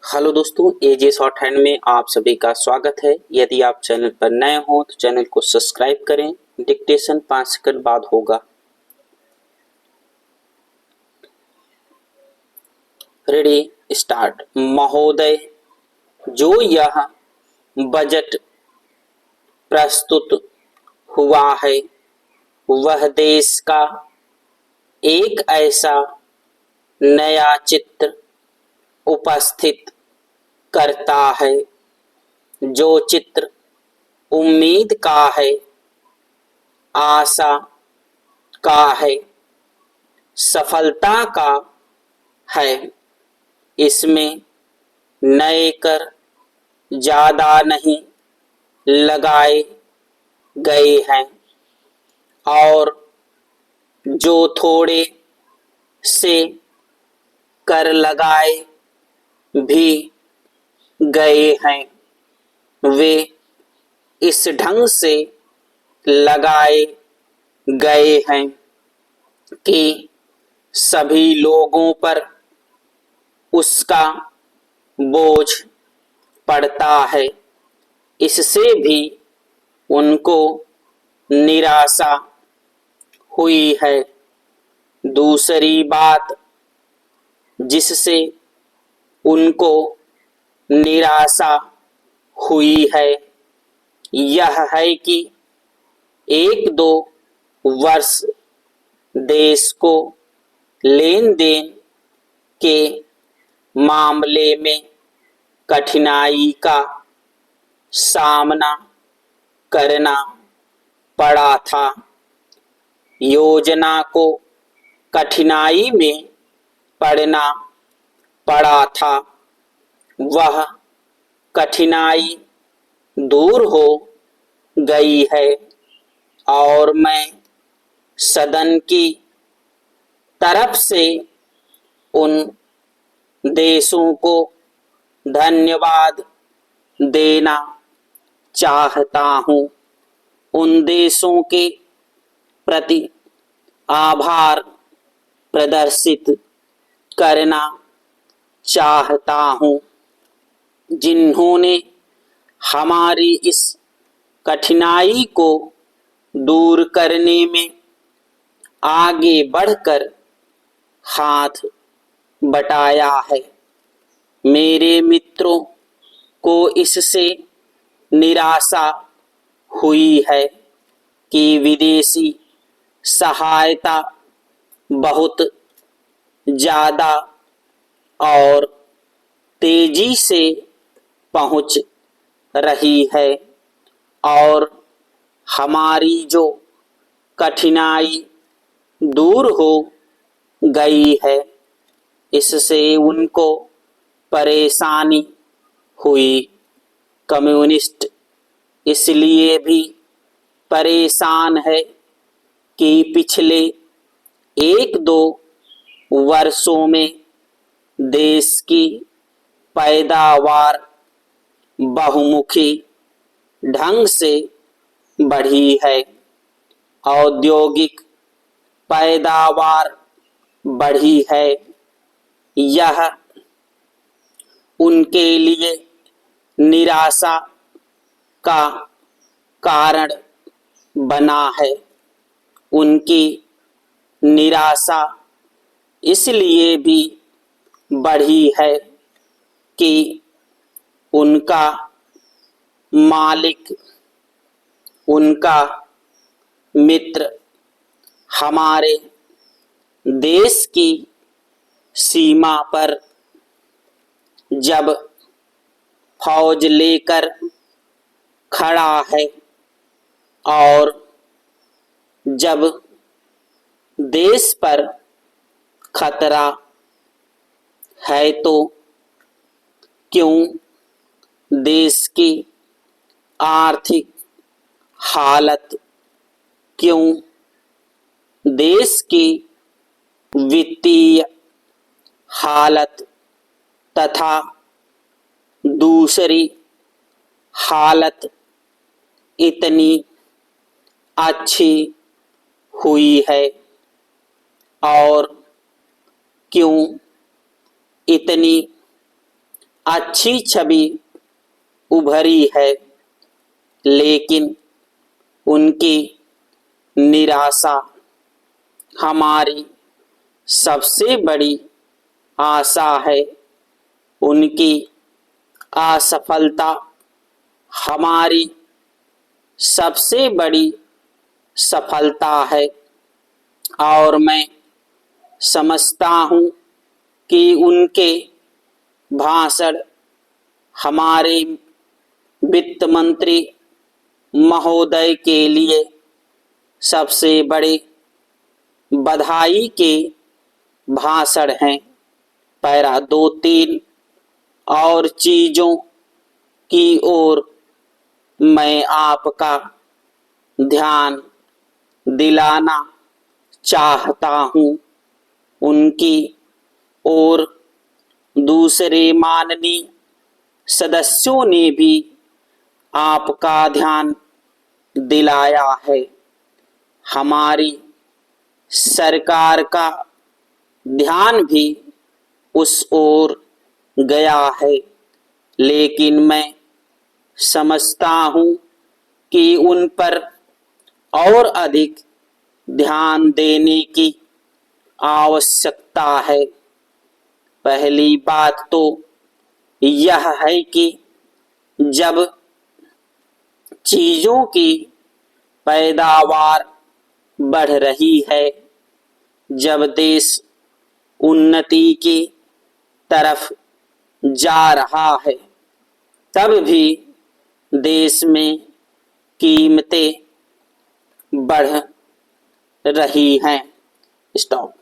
Hello दोस्तों, एजे short hand में आप सभी का स्वागत है। यदि आप चैनल पर नए हो तो चैनल को सब्सक्राइब करें। डिक्टेशन 5 सेकंड बाद होगा। Ready start. महोदय, जो यह बजट प्रस्तुत हुआ है वह देश का एक ऐसा नया चित्र उपस्थित करता है जो चित्र उम्मीद का है, आशा का है, सफलता का है। इसमें नए कर ज्यादा नहीं लगाए गए हैं और जो थोड़े से कर लगाए भी गए हैं वे इस ढंग से लगाए गए हैं कि सभी लोगों पर उसका बोझ पड़ता है। इससे भी उनको निराशा हुई है। दूसरी बात जिससे उनको निराशा हुई है यह है कि एक दो वर्ष देश को लेन देन के मामले में कठिनाई का सामना करना पड़ा था। योजना को कठिनाई में पड़ना पड़ा था, वह कठिनाई दूर हो गई है और मैं सदन की तरफ से उन देशों को धन्यवाद देना चाहता हूं, उन देशों के प्रति आभार प्रदर्शित करना चाहता हूं जिन्होंने हमारी इस कठिनाई को दूर करने में आगे बढ़कर हाथ बटाया है। मेरे मित्रों को इससे निराशा हुई है कि विदेशी सहायता बहुत ज्यादा और तेजी से पहुंच रही है और हमारी जो कठिनाई दूर हो गई है इससे उनको परेशानी हुई। कम्युनिस्ट इसलिए भी परेशान है कि पिछले एक दो वर्षों में देश की पैदावार बहुमुखी ढंग से बढ़ी है। औद्योगिक पैदावार बढ़ी है। यह उनके लिए निराशा का कारण बना है। उनकी निराशा इसलिए भी बढ़ी है कि उनका मालिक, उनका मित्र हमारे देश की सीमा पर जब फौज लेकर खड़ा है और जब देश पर खतरा है तो क्यों देश की आर्थिक हालत, क्यों देश की वित्तीय हालत तथा दूसरी हालत इतनी अच्छी हुई है और क्यों इतनी अच्छी छवि उभरी है, लेकिन उनकी निराशा हमारी सबसे बड़ी आशा है। उनकी असफलता हमारी सबसे बड़ी सफलता है और मैं समझता हूँ कि उनके भाषण हमारे वित्त मंत्री महोदय के लिए सबसे बड़े बधाई के भाषण हैं। पैरा 2-3 और चीज़ों की ओर मैं आपका ध्यान दिलाना चाहता हूँ। उनकी और दूसरे माननीय सदस्यों ने भी आपका ध्यान दिलाया है। हमारी सरकार का ध्यान भी उस ओर गया है, लेकिन मैं समझता हूँ कि उन पर और अधिक ध्यान देने की आवश्यकता है। पहली बात तो यह है कि जब चीज़ों की पैदावार बढ़ रही है, जब देश उन्नति की तरफ जा रहा है, तब भी देश में कीमतें बढ़ रही हैं। स्टॉप।